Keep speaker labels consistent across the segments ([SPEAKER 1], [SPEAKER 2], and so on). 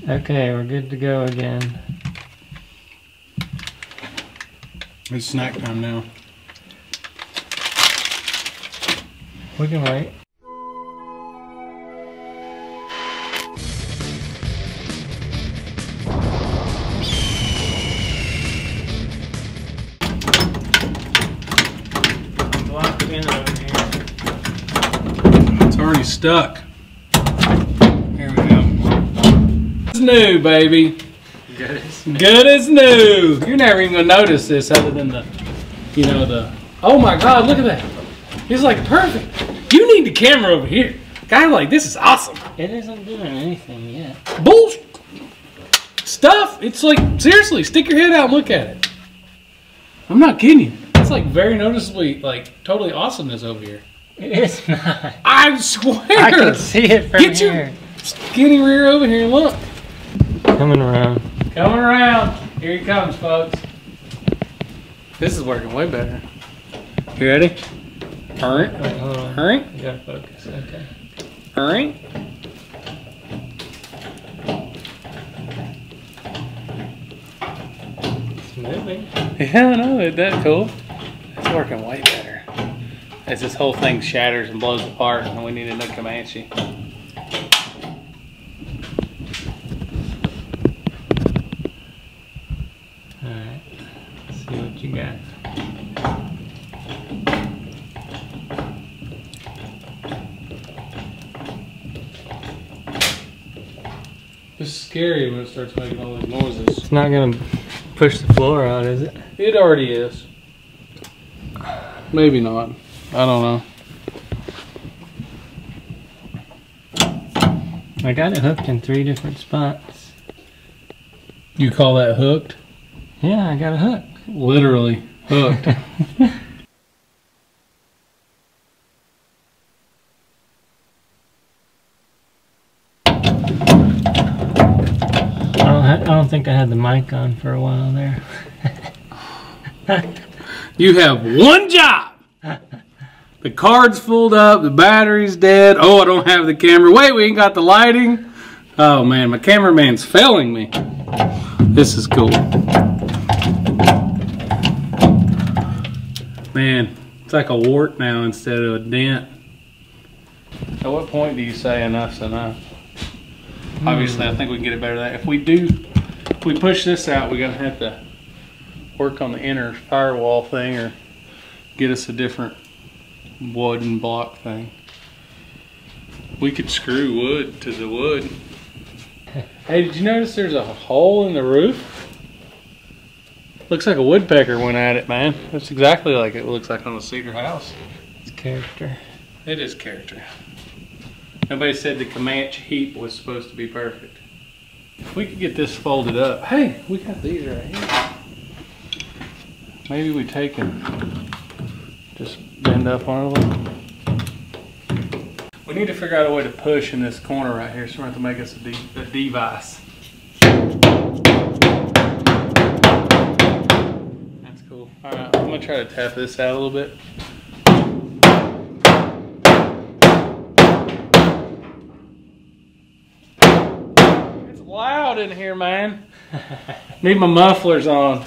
[SPEAKER 1] Okay, we're good to go again.
[SPEAKER 2] It's snack time now.
[SPEAKER 1] We can wait. Locked in over here.
[SPEAKER 2] It's already stuck. Here we go. It's new, baby. Good as new. You're never even gonna notice this other than the, you know, the. Oh my God! Look at that. It's like perfect. You need the camera over here. Guy like this is awesome.
[SPEAKER 1] It isn't doing anything yet.
[SPEAKER 2] Bullshit stuff. It's like seriously, stick your head out and look at it. I'm not kidding you. It's like very noticeably like totally awesomeness over here.
[SPEAKER 1] It is not.
[SPEAKER 2] I swear.
[SPEAKER 1] I can see it from
[SPEAKER 2] Get
[SPEAKER 1] here.
[SPEAKER 2] your skinny rear over here and look.
[SPEAKER 1] Coming around.
[SPEAKER 2] Coming around. Here he comes, folks. This is working way better. You ready? Alright.
[SPEAKER 1] Wait, hold on.
[SPEAKER 2] Alright.
[SPEAKER 1] You gotta focus. Okay.
[SPEAKER 2] Alright.
[SPEAKER 1] It's moving.
[SPEAKER 2] Yeah, I know. Isn't that cool? It's working way better. As this whole thing shatters and blows apart, and we need a new Comanche.
[SPEAKER 1] Alright. Let's see what you got.
[SPEAKER 2] It's scary when it starts making all these noises.
[SPEAKER 1] It's not gonna push the floor out, is it?
[SPEAKER 2] It already is. Maybe not. I don't know.
[SPEAKER 1] I got it hooked in 3 different spots.
[SPEAKER 2] You call that hooked?
[SPEAKER 1] Yeah, I got a hook.
[SPEAKER 2] Literally hooked.
[SPEAKER 1] I don't think I had the mic on for a while there.
[SPEAKER 2] You have one job. The card's filled up, the battery's dead. Oh, I don't have the camera. Wait, we ain't got the lighting. Oh man, my cameraman's failing me. This is cool. Man, it's like a wart now instead of a dent. At what point do you say enough's enough? Obviously, I think we can get it better than that. If we push this out, we're gonna have to work on the inner firewall thing or get us a different wooden block thing. We could screw wood to the wood. Hey, did you notice there's a hole in the roof? Looks like a woodpecker went at it, man. That's exactly like it looks like on a cedar house.
[SPEAKER 1] It's character.
[SPEAKER 2] It is character. Nobody said the Comancheep was supposed to be perfect. If we could get this folded up. Hey, we got these right here. Maybe we take and just bend up on them. We need to figure out a way to push in this corner right here, so we're going to have to make us a device. That's cool. Alright, I'm going to try to tap this out a little bit. It's loud in here, man. Need my mufflers on.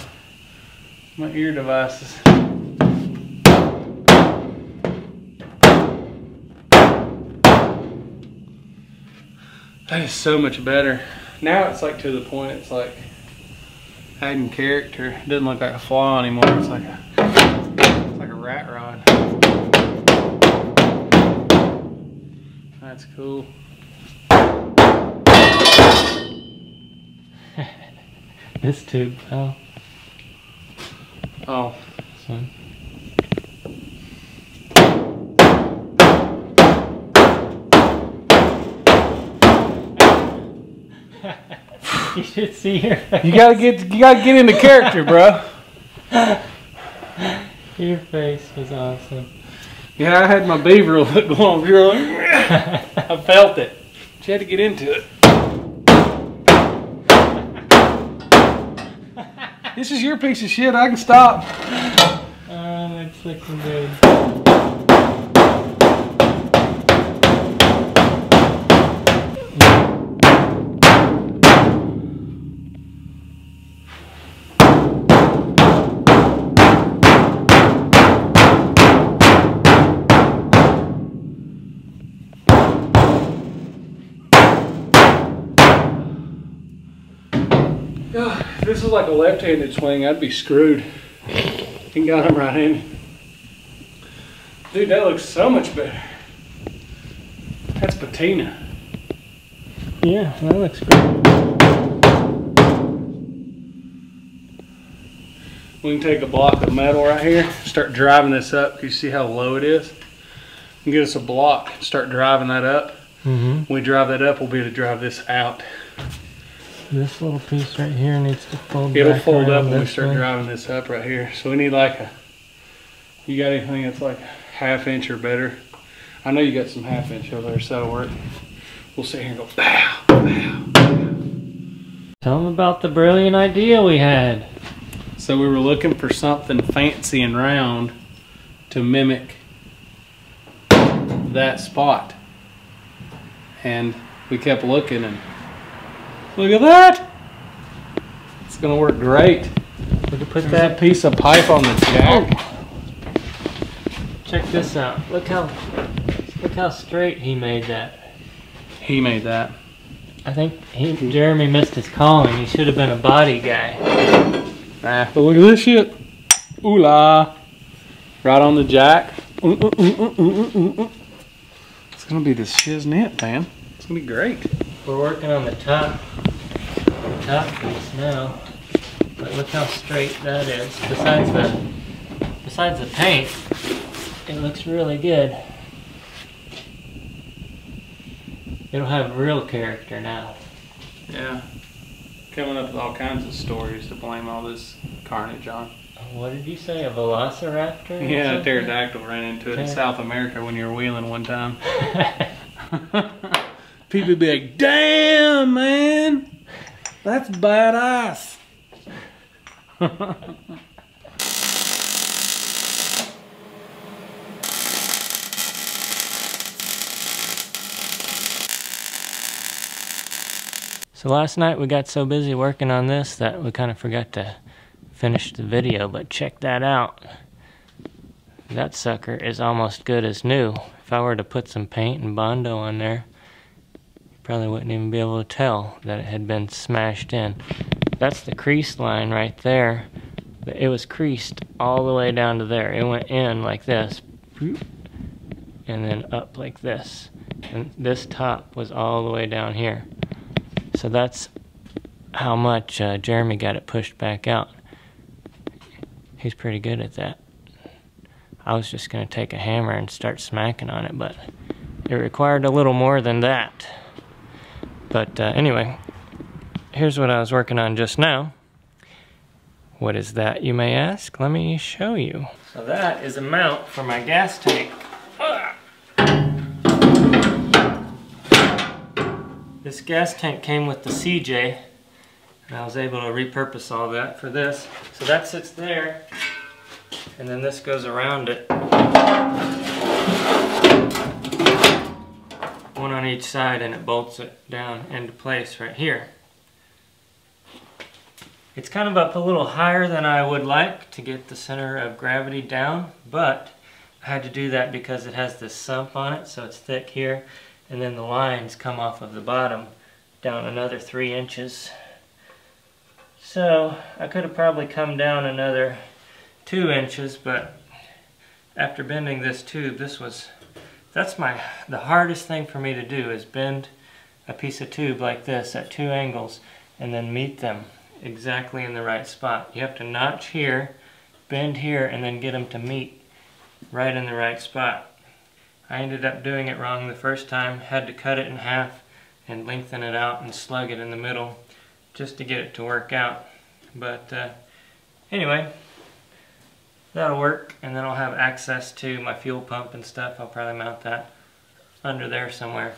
[SPEAKER 2] My ear devices. That is so much better. Now it's like to the point, it's like adding character. It doesn't look like a flaw anymore. It's like a rat rod. That's cool.
[SPEAKER 1] This tube fell.
[SPEAKER 2] Oh.
[SPEAKER 1] So. You should see your face.
[SPEAKER 2] You gotta get into character, bro.
[SPEAKER 1] Your face was awesome.
[SPEAKER 2] Yeah, I had my beaver look going on. You're like, I felt it. But you had to get into it. This is your piece of shit. I can stop.
[SPEAKER 1] That's looking good.
[SPEAKER 2] If this is like a left-handed swing, I'd be screwed. He got him right-handed. Dude, that looks so much better. That's patina.
[SPEAKER 1] Yeah, that looks great.
[SPEAKER 2] We can take a block of metal right here, start driving this up. You see how low it is? And get us a block, start driving that up. When we drive that up, we'll be able to drive this out.
[SPEAKER 1] This little piece right here needs to fold
[SPEAKER 2] It'll
[SPEAKER 1] back
[SPEAKER 2] fold up
[SPEAKER 1] around
[SPEAKER 2] when we
[SPEAKER 1] this
[SPEAKER 2] start
[SPEAKER 1] way.
[SPEAKER 2] driving this up right here. So we need like a, you got anything that's like a 1/2 inch or better? I know you got some 1/2 inch over there, so that'll work. We'll sit here and go bow, bow, bow.
[SPEAKER 1] Tell them about the brilliant idea we had.
[SPEAKER 2] So we were looking for something fancy and round to mimic that spot. And we kept looking and look at that! It's gonna work great.
[SPEAKER 1] We could put
[SPEAKER 2] There's
[SPEAKER 1] that
[SPEAKER 2] a piece of pipe on the jack.
[SPEAKER 1] Check this out. Look how straight he made that.
[SPEAKER 2] He made that.
[SPEAKER 1] I think Jeremy missed his calling. He should have been a body guy.
[SPEAKER 2] Nah, but look at this shit. Ooh la. Right on the jack. It's gonna be the shiznit, man. It's gonna be great.
[SPEAKER 1] We're working on the top piece now. But look how straight that is. Besides the paint, it looks really good. It'll have real character now.
[SPEAKER 2] Yeah. Coming up with all kinds of stories to blame all this carnage on.
[SPEAKER 1] What did you say? A velociraptor? or
[SPEAKER 2] Yeah, a
[SPEAKER 1] something?
[SPEAKER 2] pterodactyl ran into it in
[SPEAKER 1] Yeah.
[SPEAKER 2] South America when you were wheeling one time. People be like, damn, man, that's badass.
[SPEAKER 1] So last night we got so busy working on this that we kind of forgot to finish the video, but check that out. That sucker is almost good as new. If I were to put some paint and Bondo on there, you probably wouldn't even be able to tell that it had been smashed in. That's the crease line right there. But it was creased all the way down to there. It went in like this, and then up like this. And this top was all the way down here. So that's how much Jeremy got it pushed back out. He's pretty good at that. I was just going to take a hammer and start smacking on it, but it required a little more than that. But anyway, here's what I was working on just now. What is that, you may ask? Let me show you. So that is a mount for my gas tank. This gas tank came with the CJ, and I was able to repurpose all that for this. So that sits there, and then this goes around it. One on each side, and it bolts it down into place right here. It's kind of up a little higher than I would like to get the center of gravity down, but I had to do that because it has this sump on it, so it's thick here. And then the lines come off of the bottom down another 3 inches. So I could have probably come down another 2 inches, but after bending this tube, that's the hardest thing for me to do, is bend a piece of tube like this at 2 angles and then meet them exactly in the right spot. You have to notch here, bend here, and then get them to meet right in the right spot. I ended up doing it wrong the first time, had to cut it in half and lengthen it out and slug it in the middle just to get it to work out. But anyway, that'll work, and then I'll have access to my fuel pump and stuff. I'll probably mount that under there somewhere.